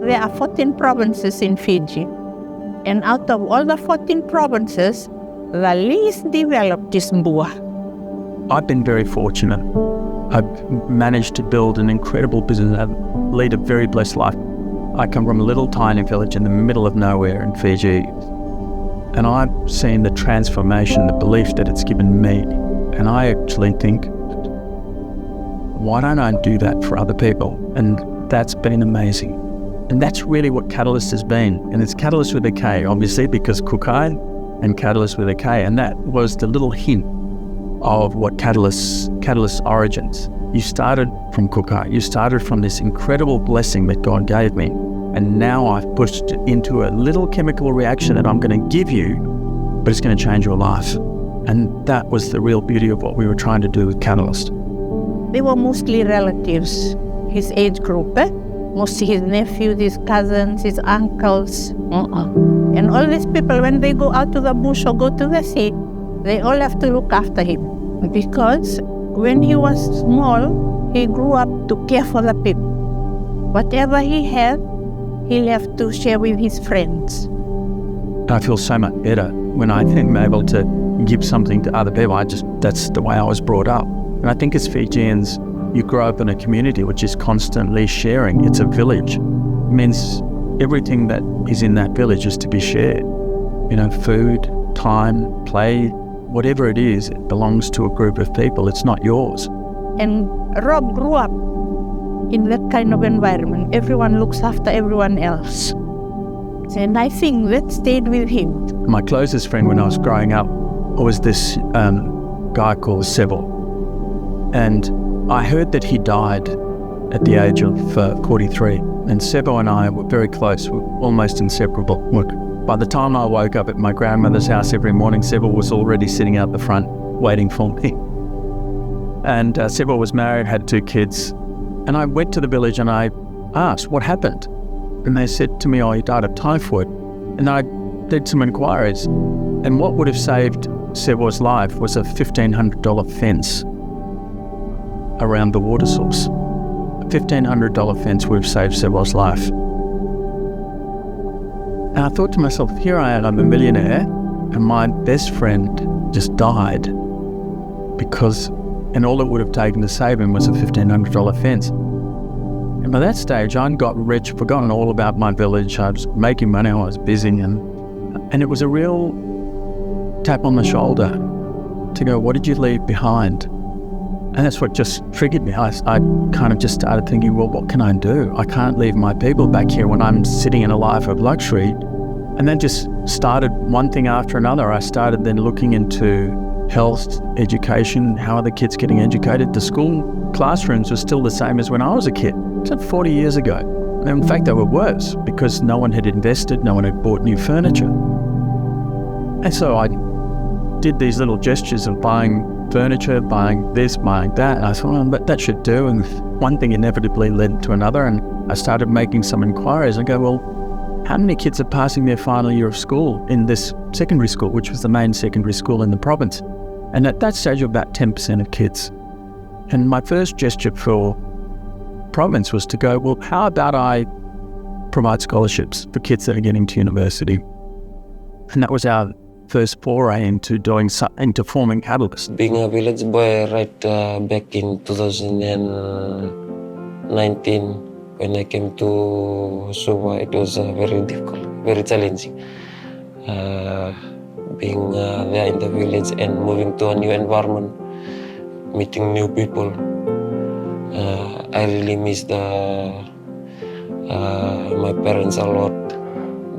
there are 14 provinces in Fiji. And out of all the 14 provinces, the least developed is Mbua. I've been very fortunate. I've managed to build an incredible business and lead a very blessed life. I come from a little tiny village in the middle of nowhere in Fiji, and I've seen the transformation, the belief that it's given me. And I actually think, why don't I do that for other people? And that's been amazing. And that's really what Katalyst has been. And it's Katalyst with a K, obviously, because Kukai and Katalyst with a K. And that was the little hint of what Katalyst origins. You started from Kukai. You started from this incredible blessing that God gave me. And now I've pushed it into a little chemical reaction that I'm going to give you, but it's going to change your life. And that was the real beauty of what we were trying to do with Katalyst. They were mostly relatives, his age group, mostly his nephews, his cousins, his uncles. And all these people, when they go out to the bush or go to the sea, they all have to look after him. Because when he was small, he grew up to care for the people. Whatever he had, he'll have to share with his friends. I feel so much better when I think I'm able to give something to other people. That's the way I was brought up. And I think as Fijians, you grow up in a community which is constantly sharing. It's a village. It means everything that is in that village is to be shared. You know, food, time, play, whatever it is, it belongs to a group of people. It's not yours. And Rob grew up in that kind of environment. Everyone looks after everyone else. And I think that stayed with him. My closest friend when I was growing up was this guy called Sebo. And I heard that he died at the age of 43. And Sebo and I were very close, we were almost inseparable. By the time I woke up at my grandmother's house every morning, Sebo was already sitting out the front waiting for me. And Sebo was married, had 2 kids. And I went to the village and I asked, what happened? And they said to me, oh, he died of typhoid. And I did some inquiries. And what would have saved Sebo's life was a $1,500 fence around the water source. A $1,500 fence would have saved Sebo's life. And I thought to myself, here I am, I'm a millionaire, and my best friend just died and all it would have taken to save him was a $1,500 fence. And by that stage, I'd gotten rich, forgotten all about my village. I was making money, I was busy, and it was a real tap on the shoulder to go, what did you leave behind? And that's what just triggered me. I kind of just started thinking, well, what can I do? I can't leave my people back here when I'm sitting in a life of luxury. And then just started one thing after another. I started then looking into health, education, how are the kids getting educated? The school classrooms were still the same as when I was a kid. It's 40 years ago. And in fact, they were worse because no one had invested, no one had bought new furniture. And so I did these little gestures of buying furniture, buying this, buying that. And I thought, oh, but that should do. And one thing inevitably led to another. And I started making some inquiries. I go, well, how many kids are passing their final year of school in this secondary school, which was the main secondary school in the province? And at that stage, about 10% of kids. And my first gesture for province was to go, well, how about I provide scholarships for kids that are getting to university? And that was our first foray into forming Katalyst. Being a village boy right back in 2019, when I came to Suva, it was very difficult, very challenging. Being there in the village and moving to a new environment, meeting new people. I really missed my parents a lot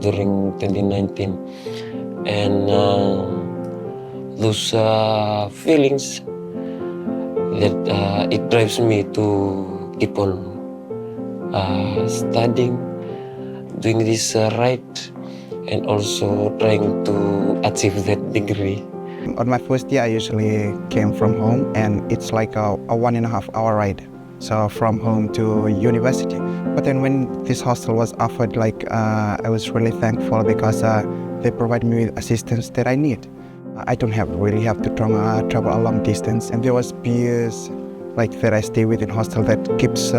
during 2019. And those feelings that it drives me to keep on studying, doing this right, and also trying to achieve that degree. On my first year, I usually came from home, and it's like a 1.5 hour ride. So from home to university. But then when this hostel was offered, I was really thankful because they provide me with assistance that I need. I don't really have to travel a long distance, and there was peers that I stay with in hostel that keeps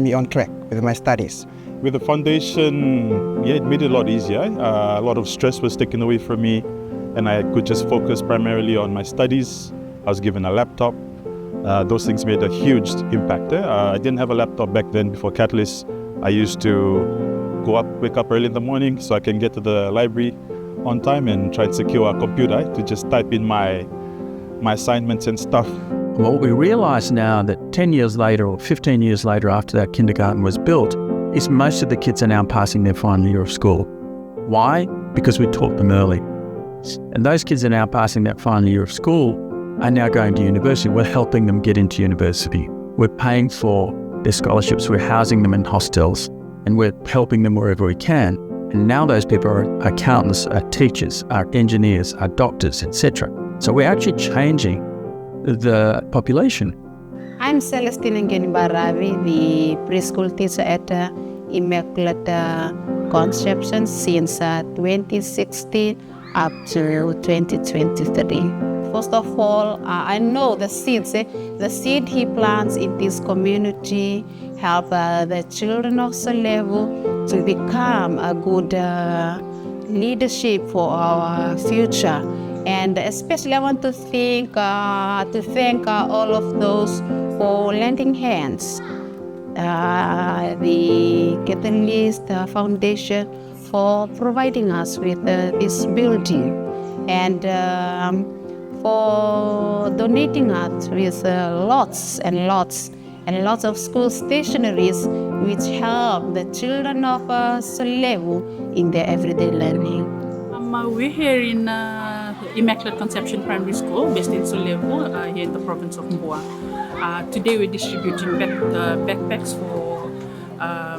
me on track with my studies. With the foundation, yeah, it made it a lot easier. A lot of stress was taken away from me, and I could just focus primarily on my studies. I was given a laptop. Those things made a huge impact. I didn't have a laptop back then before Katalyst. I used to wake up early in the morning so I can get to the library on time and try to secure a computer to just type in my assignments and stuff. What we realise now that 10 years later or 15 years later after that kindergarten was built is most of the kids are now passing their final year of school. Why? Because we taught them early. And those kids are now passing that final year of school are now going to university. We're helping them get into university. We're paying for their scholarships. We're housing them in hostels and we're helping them wherever we can. And now those people are accountants, are teachers, are engineers, are doctors, etc. So we're actually changing the population. I'm Celestine Ngeni-Baravi, the preschool teacher at Immaculate Conception since 2016 up to 2023. First of all, I know the seeds, the seed he plants in this community help the children of Salevo to become a good leadership for our future. And especially I want to thank all of those for lending hands. The Katalyst Foundation for providing us with this building and for donating us with lots of school stationeries which help the children of Salevo in their everyday learning. We're here in Immaculate Conception Primary School based in Salevo, here in the province of Mboa. Today we're distributing backpacks for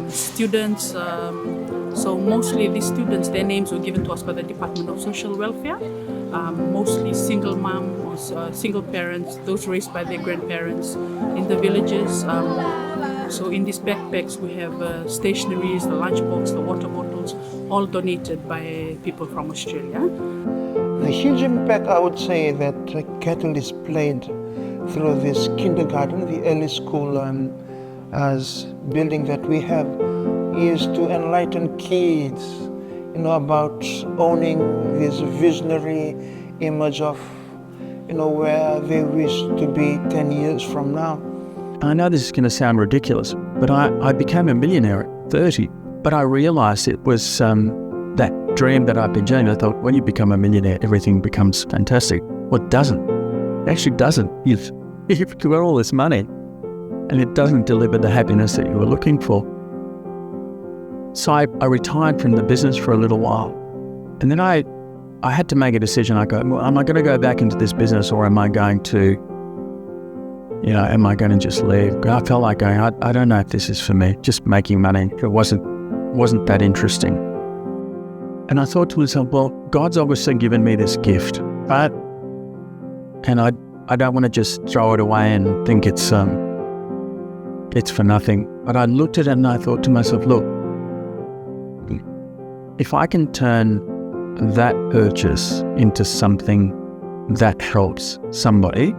students. So mostly these students, their names were given to us by the Department of Social Welfare. Mostly single mom or single parents, those raised by their grandparents in the villages. So in these backpacks we have stationeries, the lunchbox, the water bottles, all donated by people from Australia. The huge impact I would say that Katalyst played through this kindergarten, the early school as building that we have, is to enlighten kids, about owning this visionary image of, where they wish to be 10 years from now. I know this is going to sound ridiculous, but I became a millionaire at 30, but I realised it was that dream that I've been doing. I thought, when you become a millionaire, everything becomes fantastic. Well, it doesn't. It actually doesn't. You've got all this money, and it doesn't deliver the happiness that you were looking for. So I retired from the business for a little while. And then I had to make a decision. I go, well, am I going to go back into this business or am I going to, am I going to just leave? I felt like going, I don't know if this is for me. Just making money, it wasn't that interesting. And I thought to myself, well, God's obviously given me this gift, right? And I don't want to just throw it away and think it's for nothing. But I looked at it and I thought to myself, look, if I can turn that purchase into something that helps somebody,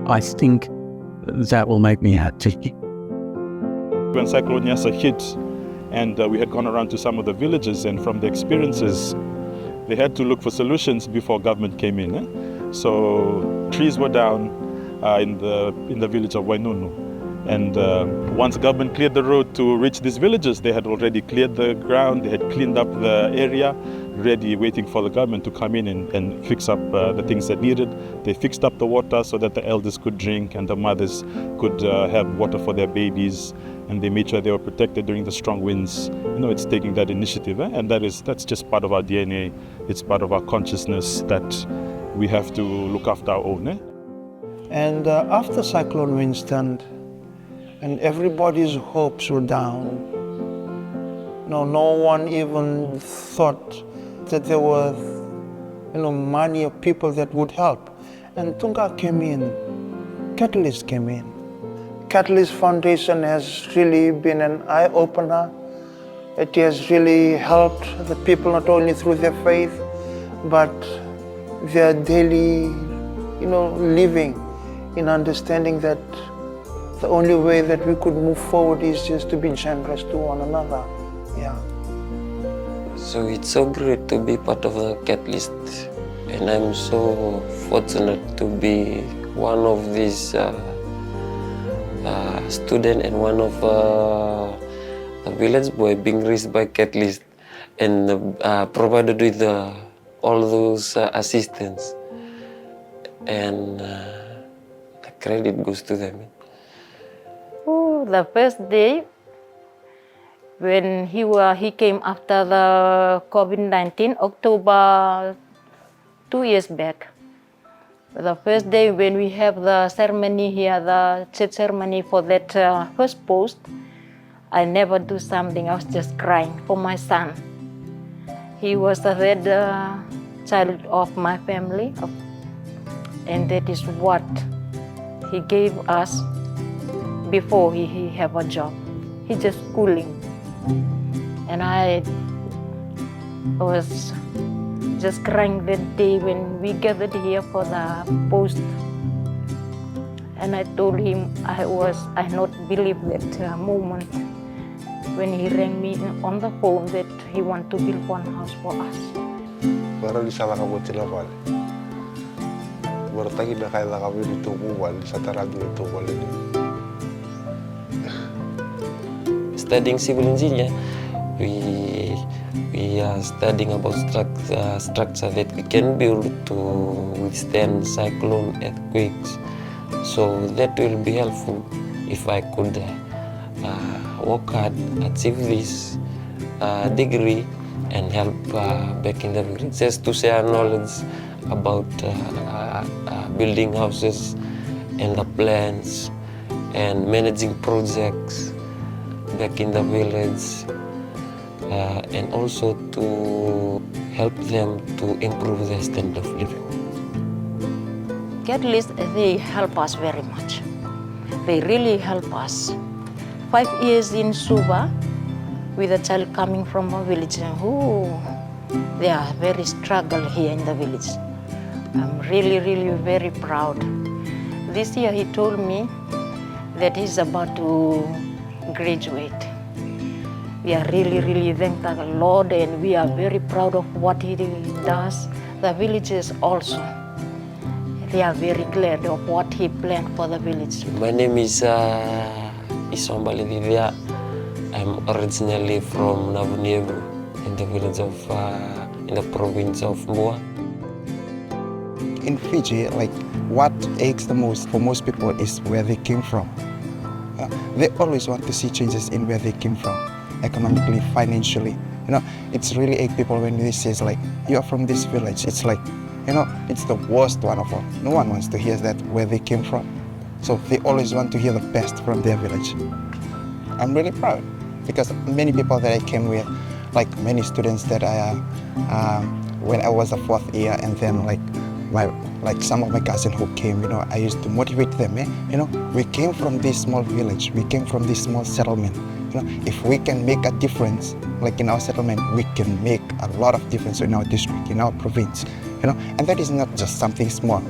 I think that will make me happy. When Cyclone Yasa hit, and we had gone around to some of the villages, and from the experiences, they had to look for solutions before government came in. So trees were down in the village of Wainunu. And once government cleared the road to reach these villages, they had already cleared the ground, they had cleaned up the area, ready, waiting for the government to come in and fix up the things that needed. They fixed up the water so that the elders could drink and the mothers could have water for their babies, and they made sure they were protected during the strong winds. It's taking that initiative, and that's just part of our DNA. It's part of our consciousness that we have to look after our own. And after Cyclone Winston, and everybody's hopes were down. No one even thought that there were, money or people that would help. And Tunga came in, Katalyst came in. Katalyst Foundation has really been an eye-opener. It has really helped the people not only through their faith, but their daily, living, in understanding that the only way that we could move forward is just to be generous to one another. Yeah. So it's so great to be part of the Katalyst, and I'm so fortunate to be one of these students and one of the village boy being raised by Katalyst and provided with all those assistance, and the credit goes to them. Oh, the first day when he came after the COVID-19, October 2 years back. The first day when we have the ceremony here, the church ceremony for that first post, I never do something. I was just crying for my son. He was the third child of my family, and that is what he gave us before he have a job. He just schooling, and I was just crying that day when we gathered here for the post. And I told him I not believe that moment when he rang me on the phone that he want to build one house for us. Baru disalah kamu cilawan. Baru tadi dah kaya kami ditungguan, setara ditungguan ini. Studying civil engineer, we are studying about structure that we can build to withstand cyclone, earthquakes. So that will be helpful if I could work hard, achieve this degree, and help back in the village, just to share knowledge about building houses and the plans and managing projects back in the village, and also to help them to improve their standard of living. Katalyst, they help us very much. They really help us. 5 years in Suba, with a child coming from a village, they are very struggle here in the village. I'm really, really very proud. This year he told me that he's about to graduate. We are really, really thank the Lord, and we are very proud of what he does. The villagers also, they are very glad of what he planned for the village. My name is Isombali Divya. I'm originally from Navunievu in the village of, in the province of Mbua. In Fiji, like what aches the most for most people is where they came from. They always want to see changes in where they came from, economically, financially. You know, it's really ache people when they say like, you are from this village. It's like, you know, it's the worst one of all. No one wants to hear that where they came from. So they always want to hear the best from their village. I'm really proud because many people that I came with, like many students that when I was a 4th year, and then like some of my cousins who came, you know, I used to motivate them, you know, we came from this small village, we came from this small settlement. You know, if we can make a difference, like in our settlement, we can make a lot of difference in our district, in our province, you know, and that is not just something small.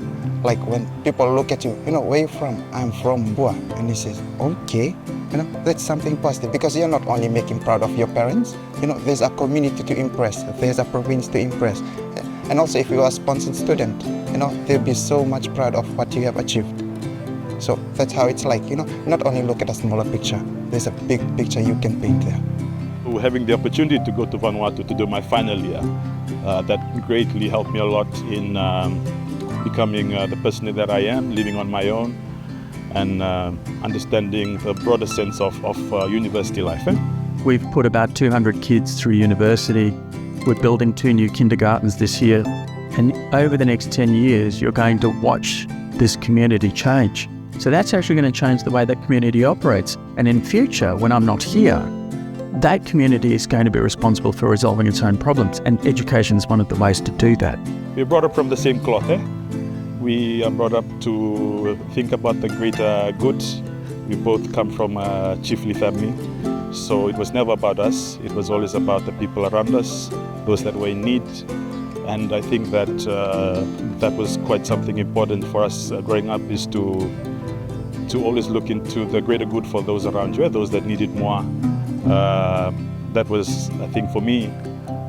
Like when people look at you, you know, where are you from? I'm from Mbua. And he says, okay, you know, that's something positive because you're not only making proud of your parents, you know, there's a community to impress, there's a province to impress. And also if you are a sponsored student, you know, they'll be so much proud of what you have achieved. So that's how it's like, you know, not only look at a smaller picture, there's a big picture you can paint there. Having the opportunity to go to Vanuatu to do my final year, that greatly helped me a lot in becoming the person that I am, living on my own, and understanding the broader sense of university life. We've put about 200 kids through university. We're building 2 new kindergartens this year. And over the next 10 years, you're going to watch this community change. So that's actually going to change the way that community operates. And in future, when I'm not here, that community is going to be responsible for resolving its own problems. And education is one of the ways to do that. We're brought up from the same cloth. We are brought up to think about the greater good. We both come from a chiefly family. So it was never about us. It was always about the people around us, those that were in need. And I think that that was quite something important for us growing up, is to to always look into the greater good for those around you, those that needed more. That was, I think, for me,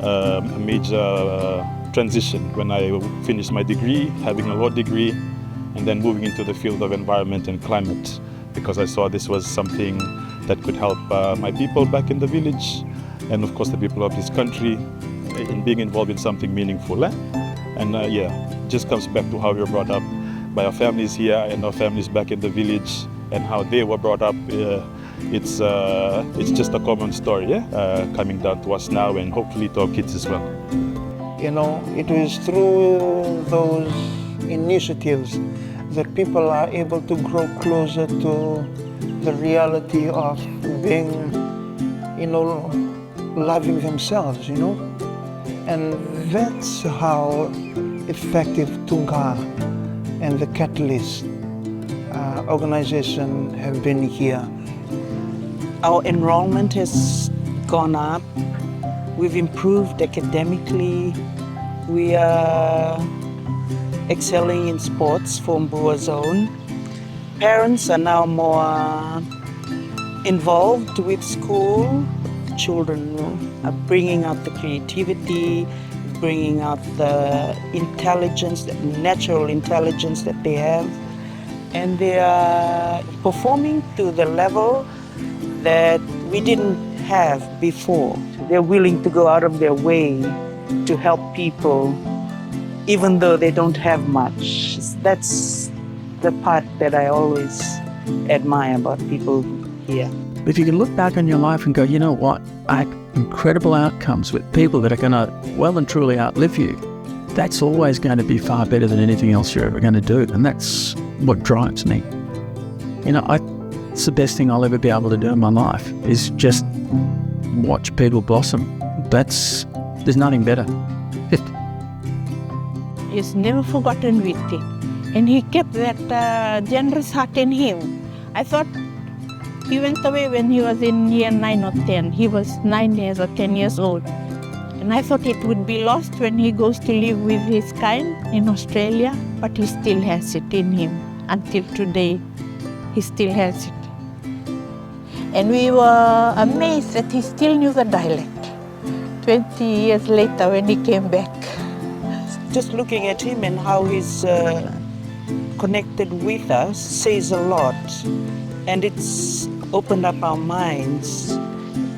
a major transition when I finished my degree, having a law degree, and then moving into the field of environment and climate, because I saw this was something that could help my people back in the village, and of course the people of this country, in being involved in something meaningful. And just comes back to how we were brought up by our families here and our families back in the village, and how they were brought up. It's just a common story, coming down to us now, and hopefully to our kids as well. You know, it is through those initiatives that people are able to grow closer to the reality of being, loving themselves, And that's how effective Tunga and the Katalyst organization have been here. Our enrollment has gone up. We've improved academically. We are excelling in sports for Mbua Zone. Parents are now more involved with school. Children are bringing out the creativity, bringing out the intelligence, the natural intelligence that they have. And they are performing to the level that we didn't have before. They're willing to go out of their way to help people, even though they don't have much. That's the part that I always admire about people here. If you can look back on your life and go, you know what, I had incredible outcomes with people that are going to well and truly outlive you, that's always going to be far better than anything else you're ever going to do. And that's what drives me. It's the best thing I'll ever be able to do in my life is just watch people blossom. There's nothing better. He's never forgotten Viti, and he kept that generous heart in him. I thought he went away when he was in year 9 or 10. He was 9 years or 10 years old. And I thought it would be lost when he goes to live with his kind in Australia, but he still has it in him. Until today, he still has it. And we were amazed that he still knew the dialect 20 years later when he came back. Just looking at him and how he's connected with us says a lot. And it's opened up our minds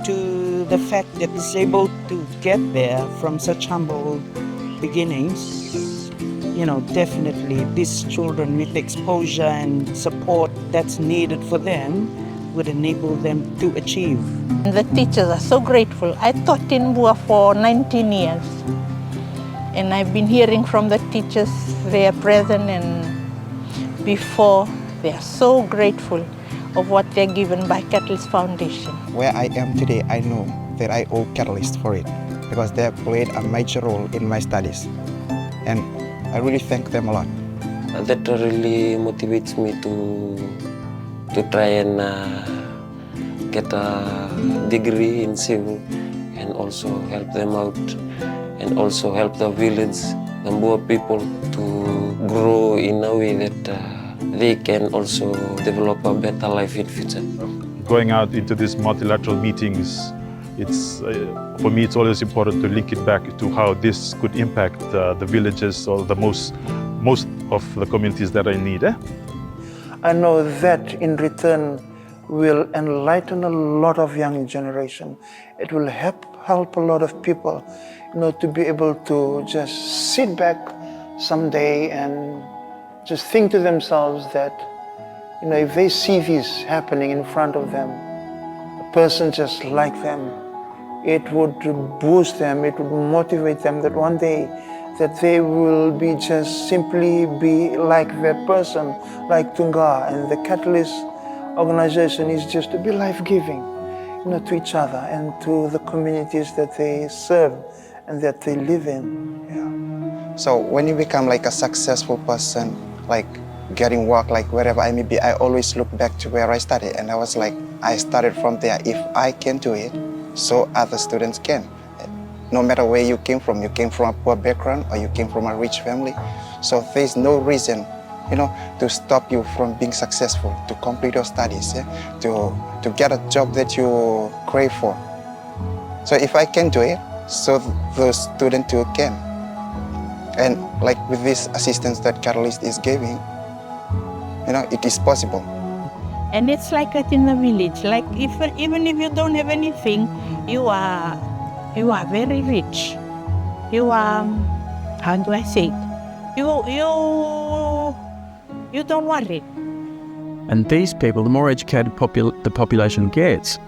to the fact that he's able to get there from such humble beginnings. Definitely these children with exposure and support that's needed for them would enable them to achieve. The teachers are so grateful. I taught in Mbua for 19 years. And I've been hearing from the teachers, they are present and before, they are so grateful of what they're given by Katalyst Foundation. Where I am today, I know that I owe Katalyst for it because they have played a major role in my studies. And I really thank them a lot. That really motivates me to try and get a degree in civil and also help them out and also help the village, the Mbua people to grow in a way that they can also develop a better life in future. Going out into these multilateral meetings, for me it's always important to link it back to how this could impact the villages or the most of the communities that are in need. I know that in return will enlighten a lot of young generation. It will help a lot of people, to be able to just sit back someday and just think to themselves that, if they see this happening in front of them, a person just like them, it would boost them, it would motivate them that one day that they will be just simply be like that person, like Tunga. And the Katalyst organization is just to be life-giving, to each other and to the communities that they serve and that they live in. Yeah. So when you become like a successful person, like getting work, like wherever I may be, I always look back to where I started. And I was like, I started from there. If I can do it, so other students can. No matter where you came from a poor background or you came from a rich family. So there's no reason to stop you from being successful, to complete your studies, to get a job that you crave for. So if I can do it, so the student too can. And like with this assistance that Katalyst is giving, it is possible. And it's like that in the village. Like even if you don't have anything, you are very rich. You are, how do I say it? You don't worry. And these people, the more educated the population gets,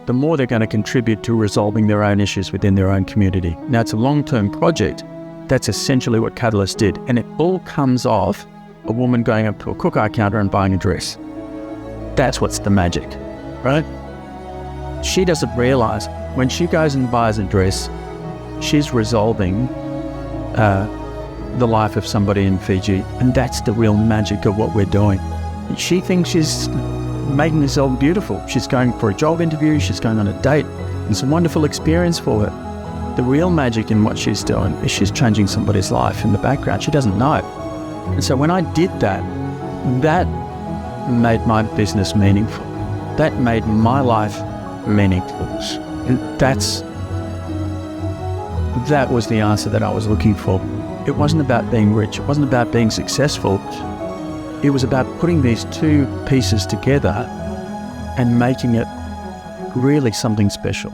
the more they're going to contribute to resolving their own issues within their own community. Now, it's a long-term project. That's essentially what Katalyst did. And it all comes off a woman going up to a cookout counter and buying a dress. That's what's the magic, right? She doesn't realize when she goes and buys a dress, she's resolving the life of somebody in Fiji. And that's the real magic of what we're doing. She thinks she's making herself beautiful. She's going for a job interview, she's going on a date. It's a wonderful experience for her. The real magic in what she's doing is she's changing somebody's life in the background. She doesn't know. And so when I did that, that made my business meaningful. That made my life meaningful. And that was the answer that I was looking for. It wasn't about being rich. It wasn't about being successful. It was about putting these two pieces together and making it really something special.